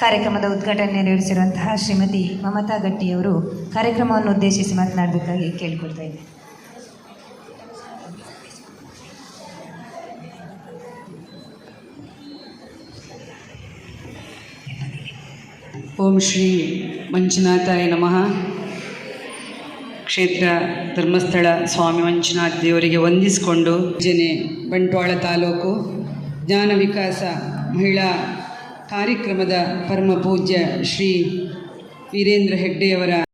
ಕಾರ್ಯಕ್ರಮದ ಉದ್ಘಾಟನೆ ನೆರವೇರಿಸಿರುವಂತಹ ಶ್ರೀಮತಿ ಮಮತಾ ಗಟ್ಟಿಯವರು ಕಾರ್ಯಕ್ರಮವನ್ನು ಉದ್ದೇಶಿಸಿ ಮಾತನಾಡಬೇಕಾಗಿ ಕೇಳಿಕೊಳ್ತಾ ಇದ್ದೆ. ಓಂ ಶ್ರೀ ಮಂಜುನಾಥಾಯ ನಮಃ. ಕ್ಷೇತ್ರ ಧರ್ಮಸ್ಥಳ ಸ್ವಾಮಿ ಮಂಜುನಾಥ ದೇವರಿಗೆ ವಂದಿಸಿಕೊಂಡು ಬಂಟ್ವಾಳ ತಾಲೂಕು ಜ್ಞಾನ ವಿಕಾಸ ಮಹಿಳಾ ಕಾರ್ಯಕ್ರಮದ ಪರಮ ಪೂಜ್ಯ ಶ್ರೀ ವೀರೇಂದ್ರ ಹೆಗ್ಡೆಯವರ